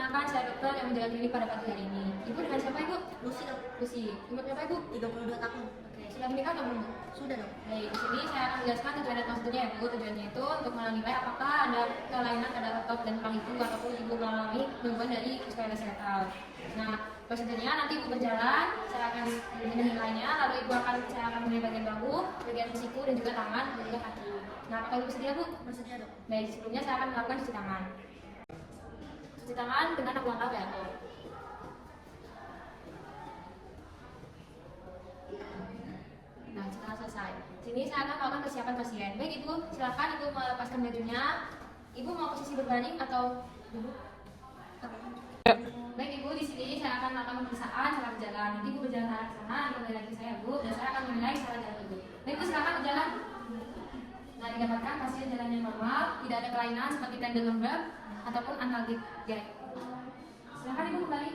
Perkenalkan, saya dokter yang menjalani klinik pada pagi hari ini. Ibu dengan siapa, Ibu? Lucy dok, Lucy. Umur berapa, Ibu? 32 tahun. Oke, sudah menikah atau belum? Sudah dok. Baik, di sini saya akan menjelaskan tujuan dan maksudnya, Ibu. Tujuannya itu untuk menilai apakah ada kelainan pada otot dan tulang itu ataupun Ibu mengalami gangguan dari kualitas kesehatan. Nah, prosedurnya nanti Ibu berjalan, saya akan menilainya, lalu saya akan menilai bagian bahu, bagian siku dan juga tangan dan juga kaki. Nah, apakah Ibu bersedia, Bu? Bersedia dok. Baik, sebelumnya saya akan melakukan cuci tangan. Cuci tangan dengan 6 langkah ya. Nah, cuci tangan selesai. Sini saya akan melakukan persiapan pasien. Baik, Ibu, silakan Ibu melepaskan bajunya. Ibu mau posisi berbaring atau duduk? Baik, Ibu, di sini saya akan melakukan pemeriksaan cara berjalan. Nanti Ibu berjalan arah sana, kembali lagi saya, Bu, dan saya akan menilai cara jalan Ibu. Baik, Ibu, silakan berjalan. Nah, didapatkan pasien jalannya normal, tidak ada kelainan seperti tendon lembab ataupun analgik gag. Silakan Ibu kembali.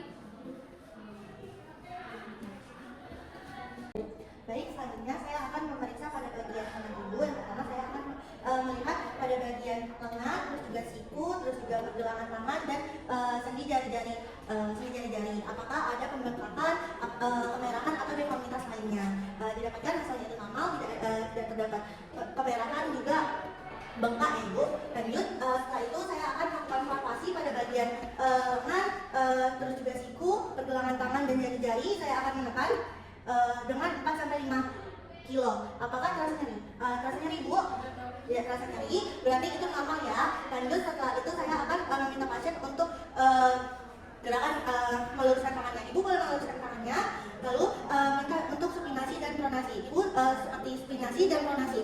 Baik, selanjutnya saya akan memeriksa pada bagian tangan dulu. Yang pertama saya akan melihat pada bagian lengan, terus juga siku, terus juga pergelangan tangan dan sendi jari-jari. Apakah ada pembengkakan, kemerahan atau deformitas lainnya? Didapatkan hasilnya itu normal, tidak terdapat kemerahan juga bengkak ya Ibu. Lanjut, setelah itu saya akan melakukan palpasi pada bagian lengan, terus juga siku, pergelangan tangan dan jari-jari. Saya akan menekan dengan 4-5 kilo. Apakah terasa nyeri? Terasa nyeri Bu? Ya, terasa nyeri, berarti itu normal ya. Lanjut, setelah itu saya akan meminta pasien untuk gerakan meluruskan tangannya. Ibu boleh meluruskan tangannya, lalu minta untuk supinasi dan pronasi. Ibu seperti supinasi dan pronasi.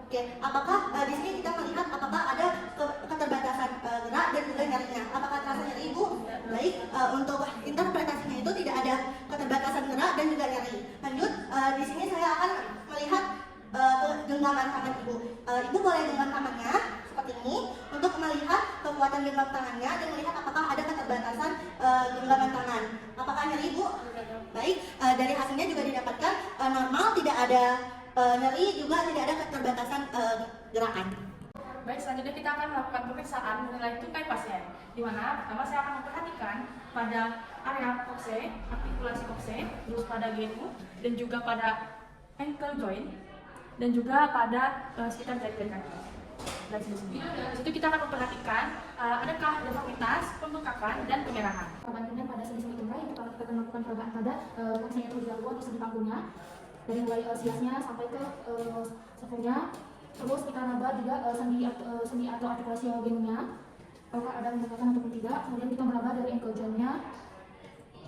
Oke, apakah di sini kita melihat apakah ada keterbatasan gerak dan juga nyerinya? Apakah terasa nyeri Ibu? Baik, untuk interpretasinya itu tidak ada keterbatasan gerak dan juga nyeri. Lanjut, di sini saya akan melihat genggaman tangan Ibu. Ibu boleh genggam tangannya seperti ini untuk melihat kekuatan genggam tangannya dan melihat apakah ada keterbatasan genggaman tangan. Apakah nyeri Ibu? Baik, dari hasilnya juga didapatkan normal, tidak ada nyeri, juga tidak ada keterbatasan gerakan. Baik, selanjutnya kita akan melakukan pemeriksaan menilai tungkai pasien, di mana pertama saya akan memperhatikan pada area kokse, artikulasi kokse, terus pada GU, dan juga pada ankle joint, dan juga pada sekitar jari-jari kaki. Dan sini. Itu kita akan memperhatikan adakah deformitas, pembengkakan, dan kemerahan. Perbantuan pada sendi-sendi tungkai itu kalau kita akan melakukan perabaan pada koksenya terlebih dahulu atau sendi pangkunya, dari mulai siasnya sampai ke sepunya. Terus kita raba juga sendi atau artikulasi genunya, apakah ada pembengkakan ataupun tidak. Kemudian kita meraba dari ankle joint-nya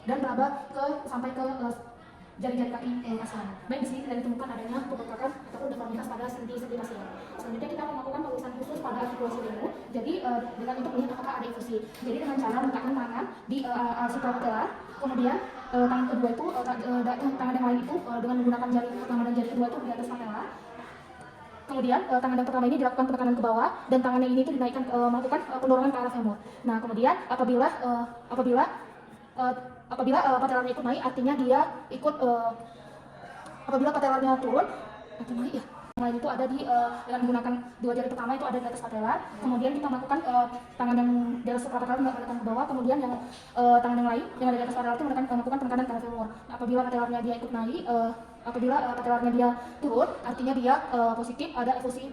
dan meraba sampai ke jari-jari kaki pasien. Baik, di sini tidak ditemukan adanya pembengkakan ataupun deformitas pada sendi-sendi pasien. Selanjutnya kita melakukan pemeriksaan khusus pada artikulasi genu. Jadi dengan untuk melihat apakah ada infusi. Jadi dengan cara meletakkan tangan di suprapatelar, kemudian tangan kedua itu tangan yang lain itu dengan menggunakan jari pertama dan jari kedua itu di atas patella. Kemudian tangan yang pertama ini dilakukan penekanan ke bawah dan tangan yang ini itu dinaikkan melakukan pendorongan ke arah femur. Nah, kemudian apabila patellarnya ikut naik, artinya dia ikut apabila patellarnya turun, artinya naik ya. Yang lain itu ada dengan menggunakan dua jari pertama itu ada di atas patellar. Kemudian kita melakukan tangan yang di atas suprapatellar menekan ke bawah, kemudian yang tangan yang lain yang ada di atas patellar itu melakukan penekanan ke arah femur. Nah, apabila patellarnya dia ikut naik, apabila patellarnya dia turun, artinya dia positif, ada efusi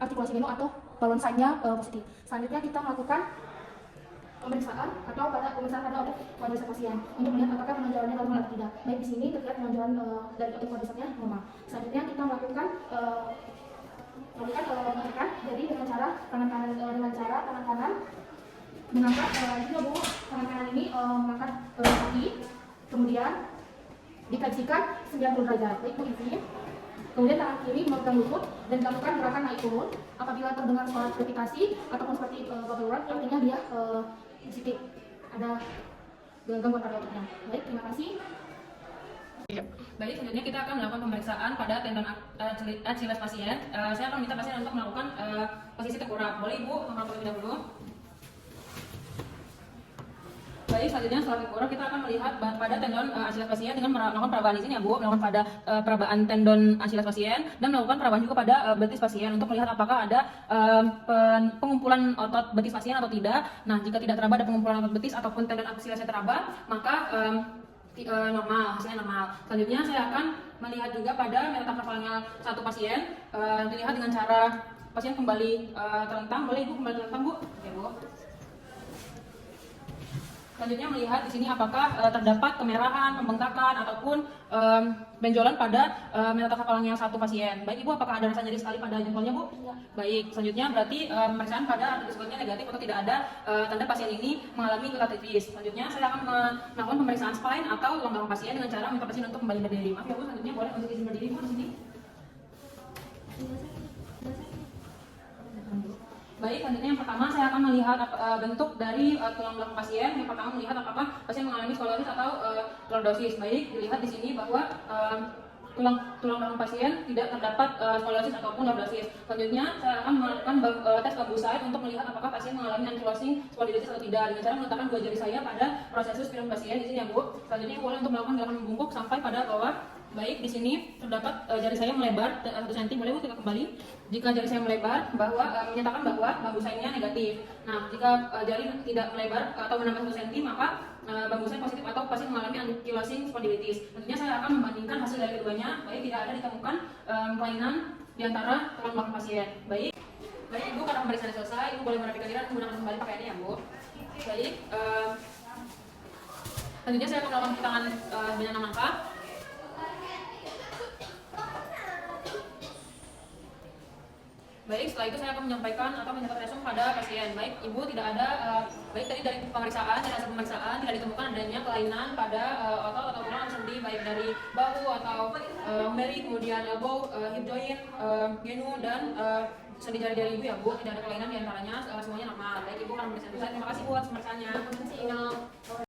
artikulasi genu atau balon sign-nya positif. Selanjutnya kita melakukan pemeriksaan pada otot quadriceps pasien untuk melihat apakah penonjolannya normal atau tidak. Baik, di sini terlihat penonjolan dari otot quadricepsnya normal. Selanjutnya kita melakukan pengerekan. Jadi dengan cara tangan kanan mengangkat juga Bu, tangan kanan ini mengangkat kaki, kemudian difleksikan 90 derajat. Baik, Bu, ini. Kemudian tangan kiri memegang lutut dan dilakukan gerakan naik turun. Apabila terdengar suara krepitasi ataupun seperti bubble wrap, artinya dia positif, ada gangguan pada ototnya. Baik, terima kasih. Baik, selanjutnya kita akan melakukan pemeriksaan pada tendon Achilles pasien. Saya akan minta pasien untuk melakukan posisi tengkorak. Boleh Ibu melakukan terlebih dahulu. Baik, Baik, selanjutnya setelah dikurang kita akan melihat pada tendon Achilles pasien dengan melakukan perabaan di sini ya Bu, melakukan pada perabaan tendon Achilles pasien dan melakukan perabaan juga pada betis pasien untuk melihat apakah ada pengumpulan otot betis pasien atau tidak. Nah, jika tidak teraba ada pengumpulan otot betis ataupun tendon Achillesnya teraba, maka normal, hasilnya normal. Selanjutnya saya akan melihat juga pada metatarsalnya satu pasien, dilihat dengan cara pasien kembali terlentang. Boleh Ibu kembali terlentang Bu? Oke Bu. Selanjutnya melihat di sini apakah terdapat kemerahan, pembengkakan ataupun benjolan pada metatarsal yang satu pasien. Baik Ibu, apakah ada rasa nyeri sekali pada jempolnya Bu? Tidak. Baik, selanjutnya berarti pemeriksaan pada arteritis negatif atau tidak ada tanda pasien ini mengalami glutathitis. Selanjutnya saya akan melakukan pemeriksaan spine atau tulang belakang pasien dengan cara minta pasien untuk kembali berdiri. Maaf ya Bu, selanjutnya boleh untuk izin berdiri Bu di sini. Baik, selanjutnya yang pertama saya akan melihat bentuk dari tulang belakang pasien. Yang pertama melihat apakah pasien mengalami skoliosis atau lordosis. Baik, dilihat di sini bahwa tulang belakang pasien tidak terdapat skoliosis ataupun lordosis. Selanjutnya saya akan melakukan tes Babuside untuk melihat apakah pasien mengalami ankylosing spondylitis atau tidak dengan cara meletakkan dua jari saya pada prosesus spinum pasien di sini ya Bu. Selanjutnya boleh untuk melakukan gerakan membungkuk sampai pada bawah. Baik, di sini terdapat jari saya melebar 1 cm. Boleh Bu kita kembali? Jika jari saya melebar, menyatakan bahwa Babuside-nya negatif. Nah, jika jari tidak melebar atau menambah 1 cm, maka Babuside positif atau pasien mengalami ankylosing spondylitis. Tentunya saya akan membandingkan hasil dari keduanya. Baik, tidak ada ditemukan kelainan di antara tulang belakang pasien. Baik, Ibu, karena pemeriksaan selesai, Ibu boleh merapikan diri dan menggunakan kembali pakaiannya ya Bu. Baik, selanjutnya saya akan melakukan tangan dengan 6 langkah. Baik, setelah itu saya akan menyampaikan atau mencatat resum pada pasien. Baik, Ibu, tidak ada, baik tadi dari pemeriksaan, dari hasil pemeriksaan tidak ditemukan adanya kelainan pada otot atau tulang sendi, baik dari bahu atau umeri, kemudian elbow, hip joint, genu dan sendi jari-jari Ibu ya Bu. Tidak ada kelainan di antaranya, semuanya normal. Baik Ibu, karena pemeriksaan selesai. Terima kasih Bu atas pemeriksaannya.